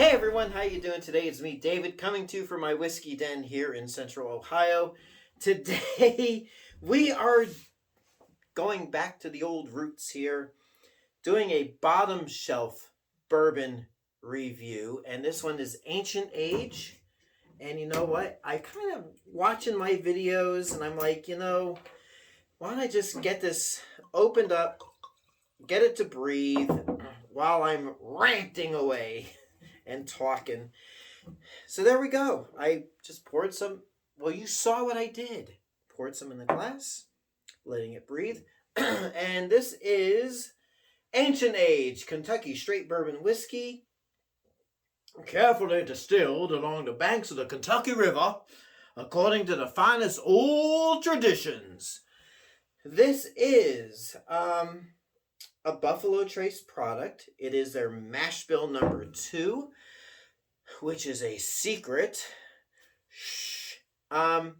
Hey everyone, how you doing today? It's me, David, coming to you from my whiskey den here in Central Ohio. Today we are going back to the old roots here, doing a bottom shelf bourbon review, and this one is Ancient Age. And you know what? I kind of watching my videos, and I'm like, why don't I just get this opened up, get it to breathe while I'm ranting away and talking. So there we go. I just poured some. Well, you saw what I did. Poured some in the glass, letting it breathe. And this is Ancient Age Kentucky Straight Bourbon Whiskey, carefully distilled along the banks of the Kentucky River, according to the finest old traditions. This is a Buffalo Trace product. It is their mash bill number 2, which is a secret. Shh. From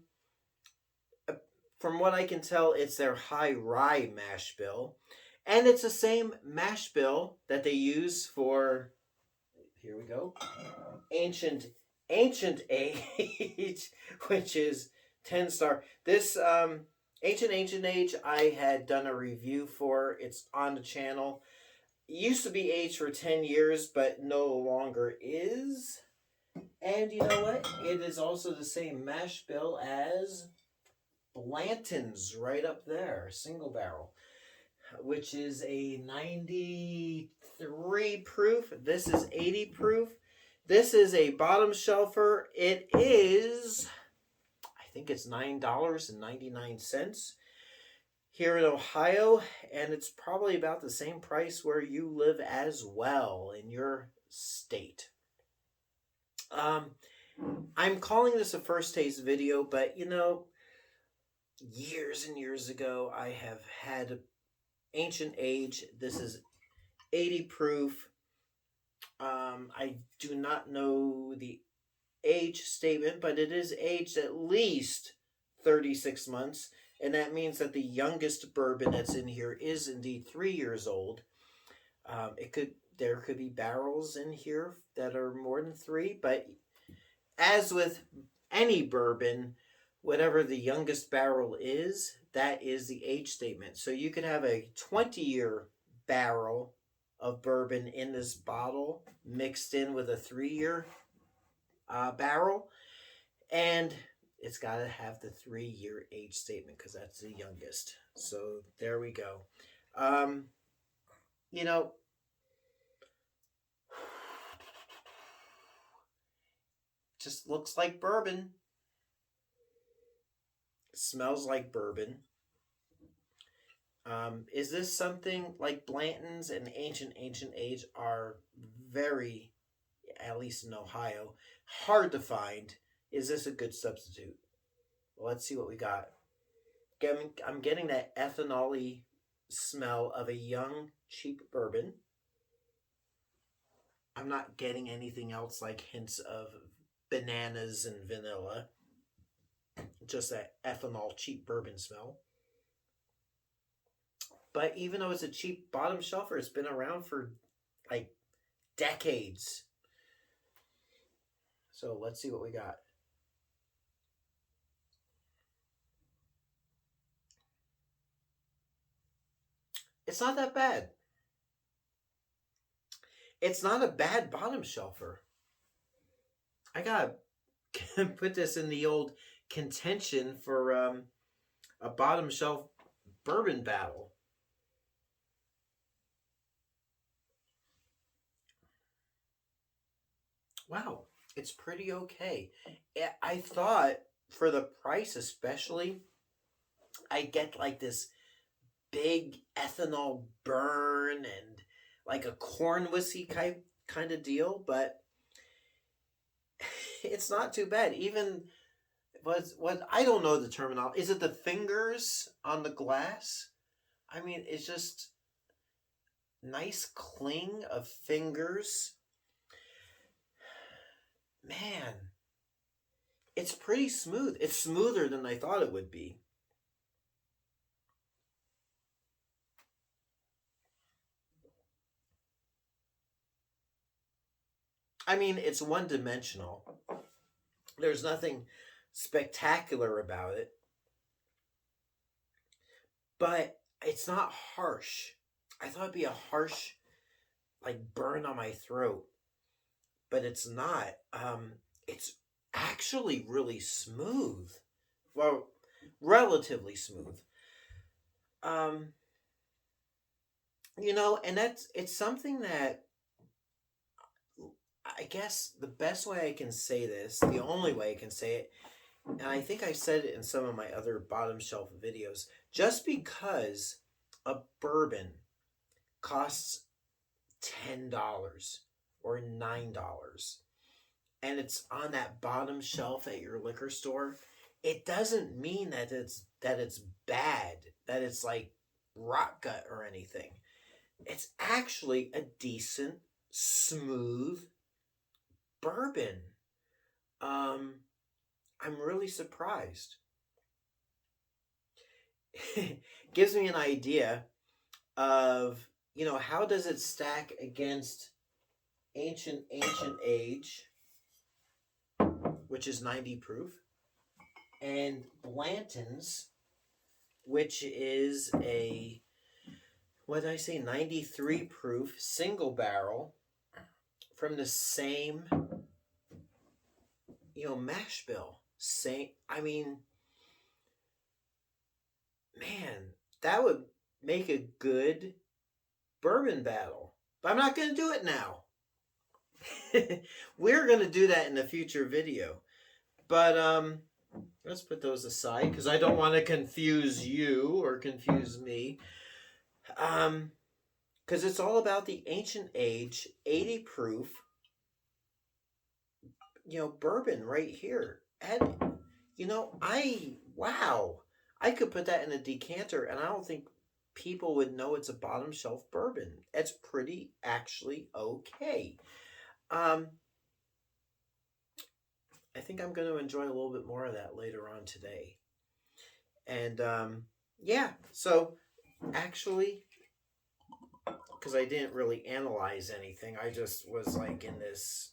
what I can tell, it's their high rye mash bill, and it's the same mash bill that they use for. Here we go, ancient age, which is 10-star. This ancient age, I had done a review for. It's on the channel. It used to be aged for 10 years, but no longer is. And you know what? It is also the same mash bill as Blanton's right up there, single barrel, which is a 93 proof. This is 80 proof. This is a bottom shelfer. It is, I think it's $9.99 here in Ohio, and it's probably about the same price where you live as well in your state. I'm calling this a first taste video, but years and years ago, I have had Ancient Age. This is 80 proof. I do not know the age statement, but it is aged at least 36 months. And that means that the youngest bourbon that's in here is indeed 3 years old. There could be barrels in here that are more than 3, but as with any bourbon, whatever the youngest barrel is, that is the age statement. So you could have a 20-year barrel of bourbon in this bottle mixed in with a 3-year barrel, and it's got to have the 3-year age statement because that's the youngest. So there we go. You know, just looks like bourbon. Smells like bourbon. Is this something like Blanton's and Ancient Age are very, at least in Ohio, hard to find? Is this a good substitute? Well, let's see what we got. I'm getting that ethanol-y smell of a young, cheap bourbon. I'm not getting anything else like hints of bananas and vanilla. Just that ethanol cheap bourbon smell. But even though it's a cheap bottom shelfer, it's been around for like decades. So let's see what we got. It's not that bad. It's not a bad bottom shelfer. I gotta put this in the old contention for a bottom shelf bourbon battle. Wow, it's pretty okay. I thought for the price especially, I get like this big ethanol burn and like a corn whiskey kind of deal, but it's not too bad. Even what I don't know the terminology. Is it the fingers on the glass? I mean, it's just nice cling of fingers. Man, it's pretty smooth. It's smoother than I thought it would be. I mean, it's one dimensional. There's nothing spectacular about it, but it's not harsh. I thought it'd be a harsh, like, burn on my throat, but it's not. It's actually really smooth. Well, relatively smooth. Um, and it's something that I guess the best way I can say this, the only way I can say it, and I think I said it in some of my other bottom shelf videos, just because a bourbon costs $10 or $9 and it's on that bottom shelf at your liquor store, it doesn't mean that it's bad, that it's like rock gut or anything. It's actually a decent, smooth bourbon. Um, I'm really surprised. Gives me an idea of, how does it stack against ancient age, which is 90 proof, and Blanton's, which is a, what did I say, 93 proof single barrel from the same, mash bill. I mean, man, that would make a good bourbon battle. But I'm not going to do it now. We're going to do that in a future video. But let's put those aside because I don't want to confuse you or confuse me. Because it's all about the ancient age, 80 proof, bourbon right here. And, wow. I could put that in a decanter and I don't think people would know it's a bottom shelf bourbon. It's pretty actually okay. I think I'm going to enjoy a little bit more of that later on today. And yeah, so actually, because I didn't really analyze anything, I just was like in this,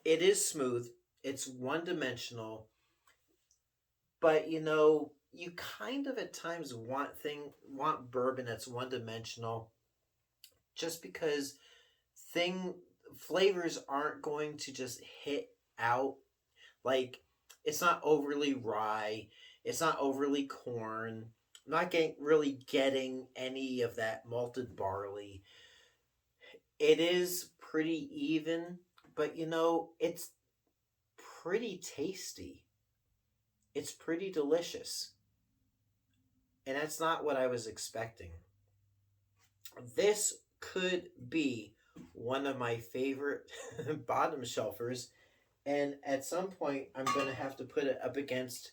it is smooth, it's one dimensional, but you kind of at times want bourbon that's one dimensional just because flavors aren't going to just hit out. Like, it's not overly rye, it's not overly corn. I'm not really getting any of that malted barley. It is pretty even, but it's pretty tasty. It's pretty delicious. And that's not what I was expecting. This could be one of my favorite bottom shelfers. And at some point, I'm going to have to put it up against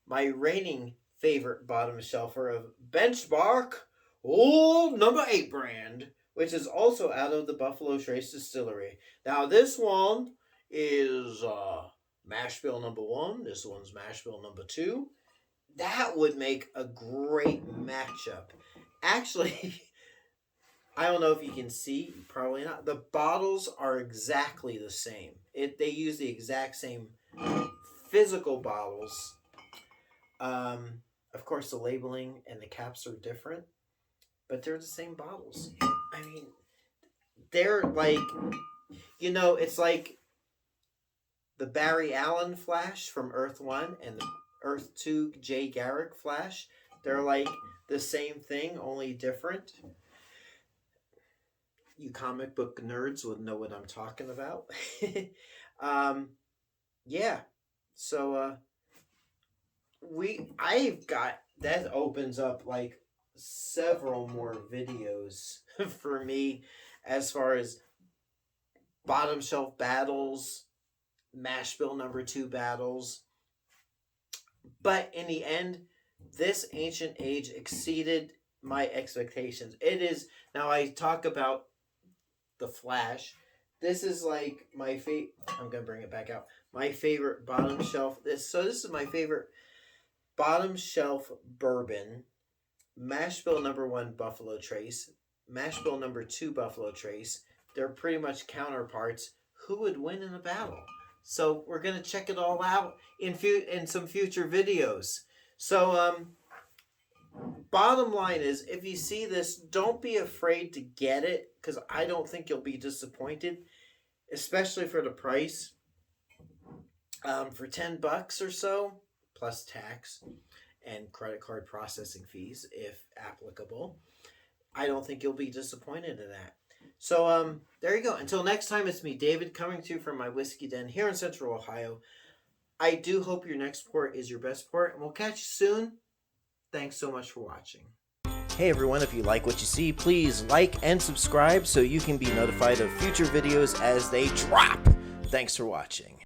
my reigning favorite bottom shelfer of Benchmark Old Number 8 brand, which is also out of the Buffalo Trace Distillery. Now, this one is mash bill number 1. This one's mash bill number 2. That would make a great matchup. Actually, I don't know if you can see, probably not. The bottles are exactly the same. They use the exact same physical bottles. Of course, the labeling and the caps are different, but they're the same bottles. I mean, they're like, it's like the Barry Allen flash from Earth 1 and the Earth 2 Jay Garrick flash. They're like the same thing, only different. You comic book nerds would know what I'm talking about. Yeah. So I've got that opens up like several more videos for me as far as bottom shelf battles, mash bill number 2 battles. But in the end, this ancient age exceeded my expectations. It is, now I talk about the Flash. This is like my favorite. I'm gonna bring it back out. My favorite bottom shelf. This is my favorite bottom shelf bourbon Mash Bill number 1 Buffalo Trace, Mash Bill number 2 Buffalo Trace. They're pretty much counterparts. Who would win in a battle? So we're gonna check it all out in some future videos. So bottom line is, if you see this, don't be afraid to get it, because I don't think you'll be disappointed, especially for the price. For $10 or so, plus tax and credit card processing fees, if applicable, I don't think you'll be disappointed in that. So there you go. Until next time, it's me, David, coming to you from my whiskey den here in Central Ohio. I do hope your next port is your best port, and we'll catch you soon. Thanks so much for watching. Hey everyone, if you like what you see, please like and subscribe so you can be notified of future videos as they drop. Thanks for watching.